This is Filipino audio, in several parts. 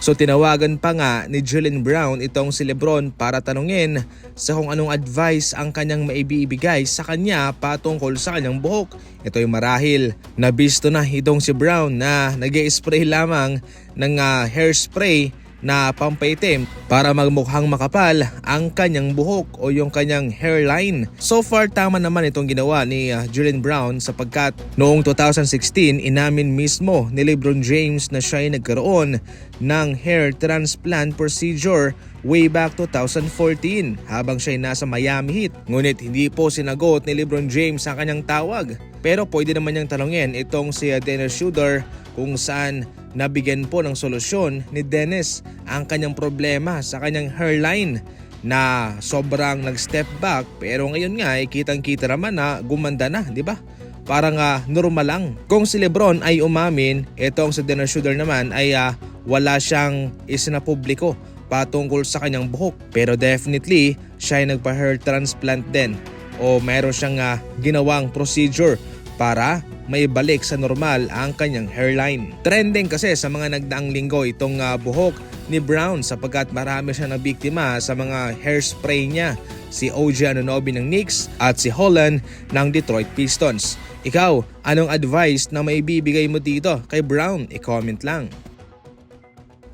So tinawagan pa nga ni Jaylen Brown itong si LeBron para tanungin sa kung anong advice ang kanyang maibibigay sa kanya patungkol sa kanyang buhok. Ito'y marahil nabisto na itong si Brown na nag-spray lamang ng hairspray na pampaitim para magmukhang makapal ang kanyang buhok o yung kanyang hairline. So far tama naman itong ginawa ni Jaylen Brown sapagkat noong 2016 inamin mismo ni LeBron James na siya ay nagkaroon ng hair transplant procedure way back 2014 habang siya ay nasa Miami Heat. Ngunit hindi po sinagot ni LeBron James ang kanyang tawag. Pero pwede naman niyang tanongin itong si Dennis Schroeder kung saan nabigyan po ng solusyon ni Dennis ang kanyang problema sa kanyang hairline na sobrang nag-step back, pero ngayon nga ay kitang-kita naman na gumanda na, di ba? Parang normal lang. Kung si LeBron ay umamin, itong si Dennis Schroeder naman ay wala siyang isinapubliko patungkol sa kanyang buhok. Pero definitely siya ay nagpa-hair transplant din o mayroon siyang ginawang procedure para maibalik sa normal ang kanyang hairline. Trending kasi sa mga nagdaang linggo itong buhok ni Brown sapagkat marami siya nabiktima sa mga hairspray niya. Si OG Anunoby ng Knicks at si Holland ng Detroit Pistons. Ikaw, anong advice na maibibigay mo dito kay Brown? I-comment lang.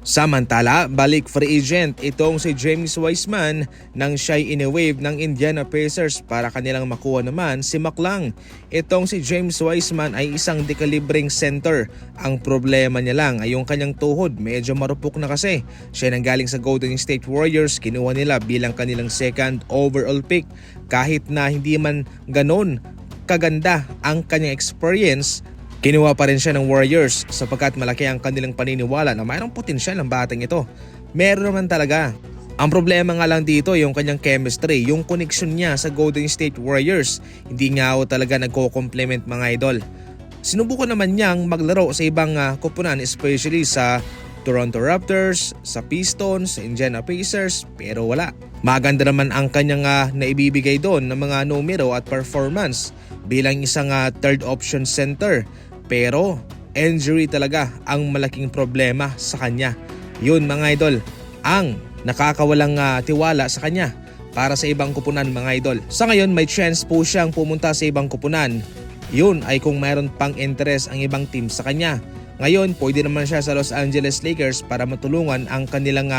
Samantala, balik free agent itong si James Wiseman nang siya'y ine-waive ng Indiana Pacers para kanilang makuha naman si McClung. Itong si James Wiseman ay isang dekalibring center. Ang problema niya lang ay yung kanyang tuhod, medyo marupok na kasi. Siya nanggaling sa Golden State Warriors, kinuha nila bilang kanilang second overall pick. Kahit na hindi man ganon kaganda ang kanyang experience, kinuha pa rin siya ng Warriors sapagkat malaki ang kanilang paniniwala na mayroong potensyal ang batang ito. Meron naman talaga. Ang problema nga lang dito yung kanyang chemistry, yung connection niya sa Golden State Warriors. Hindi nga talaga nagko-complement mga idol. Sinubukan naman niyang maglaro sa ibang koponan, especially sa Toronto Raptors, sa Pistons, sa Indiana Pacers, pero wala. Maganda naman ang kanyang naibibigay doon ng mga numero at performance bilang isang third option center. Pero injury talaga ang malaking problema sa kanya. Yun mga idol, ang nakakawalang tiwala sa kanya para sa ibang kupunan mga idol. Sa ngayon may chance po siyang pumunta sa ibang kupunan. Yun ay kung mayroon pang interest ang ibang team sa kanya. Ngayon pwede naman siya sa Los Angeles Lakers para matulungan ang kanilang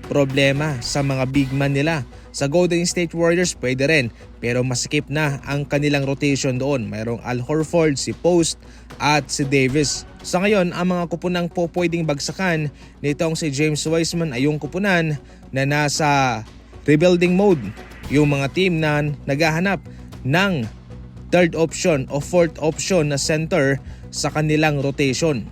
problema sa mga big man nila. Sa Golden State Warriors pwede rin, pero masikip na ang kanilang rotation doon. Mayroong Al Horford, si Post at si Davis. Sa ngayon, ang mga kupunang po pwedeng bagsakan nitong si James Wiseman ay yung kupunan na nasa rebuilding mode. Yung mga team na naghahanap ng third option o fourth option na center sa kanilang rotation.